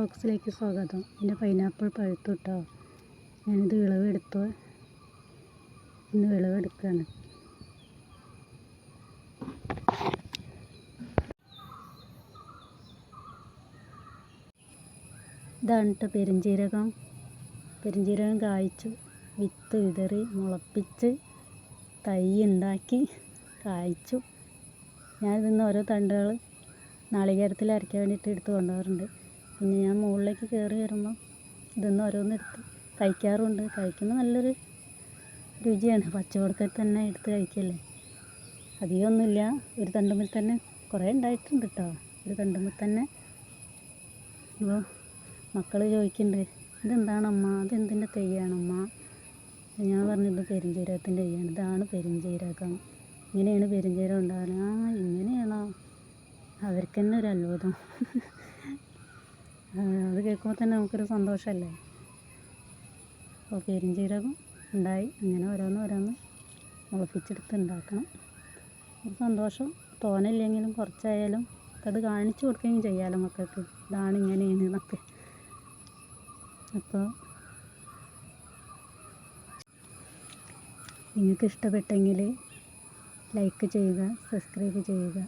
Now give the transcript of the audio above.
വ്ളോഗ്സിലേക്ക് സ്വാഗതം. എൻ്റെ പൈനാപ്പിൾ പഴുത്തു കേട്ടോ. ഞാനിത് വിളവെടുത്തു. ഇന്ന് വിളവെടുക്കുകയാണ്. ഇതാണ് കേട്ടോ പെരുംജീരകം. പെരുംജീരകം കായ്ച്ചു, വിത്ത് വിതറി മുളപ്പിച്ച് തൈ ഉണ്ടാക്കി കായ്ച്ചു. ഞാനിതിന്ന് ഓരോ തണ്ടുകൾ നാളികേരത്തിൽ അരയ്ക്കാൻ വേണ്ടിയിട്ട് എടുത്ത് കൊണ്ടുപോകാറുണ്ട്. പിന്നെ ഞാൻ മുകളിലേക്ക് കയറി വരുമ്പോൾ ഇതൊന്ന് ഓരോന്നെടുത്ത് കഴിക്കാറുണ്ട്. കഴിക്കുമ്പോൾ നല്ലൊരു രുചിയാണ്. പച്ചവെടുക്കൽ തന്നെ എടുത്ത് കഴിക്കല്ലേ. അധികമൊന്നുമില്ല, ഒരു തണ്ടുമ്പിൽ തന്നെ കുറേ ഉണ്ടായിട്ടുണ്ട് കേട്ടോ. ഒരു തണ്ടുമ്പിൽ തന്നെ. അപ്പോൾ മക്കൾ ചോദിക്കുന്നുണ്ട്, ഇതെന്താണമ്മ, അതെന്തിൻ്റെ തൈയാണമ്മ? ഞാൻ പറഞ്ഞത് പെരുംജീരകത്തിൻ്റെ തൈയാണ്. ഇതാണ് പെരുംജീരകം, ഇങ്ങനെയാണ് പെരുംജീരകം ഉണ്ടാകുന്നത്. ഇങ്ങനെയാണോ? അവർക്ക് തന്നെ ഒരു അത്ഭുതം. അത് കേൾക്കുമ്പോൾ തന്നെ നമുക്കൊരു സന്തോഷമല്ലേ. അപ്പോൾ പെരുംജീരകം ഉണ്ടായി. അങ്ങനെ ഓരോന്ന് മുളപ്പിച്ചെടുത്ത് ഉണ്ടാക്കണം. ഒരു സന്തോഷം. തോന്നില്ലെങ്കിലും കുറച്ചായാലും അത് കാണിച്ചു കൊടുക്കുകയും ചെയ്യാമല്ലോ മക്കൾക്ക്. ഇതാണ് ഇങ്ങനെയാണ് എന്നൊക്കെ. അപ്പോൾ നിങ്ങൾക്ക് ഇഷ്ടപ്പെട്ടെങ്കിൽ ലൈക്ക് ചെയ്യുക, സബ്സ്ക്രൈബ് ചെയ്യുക.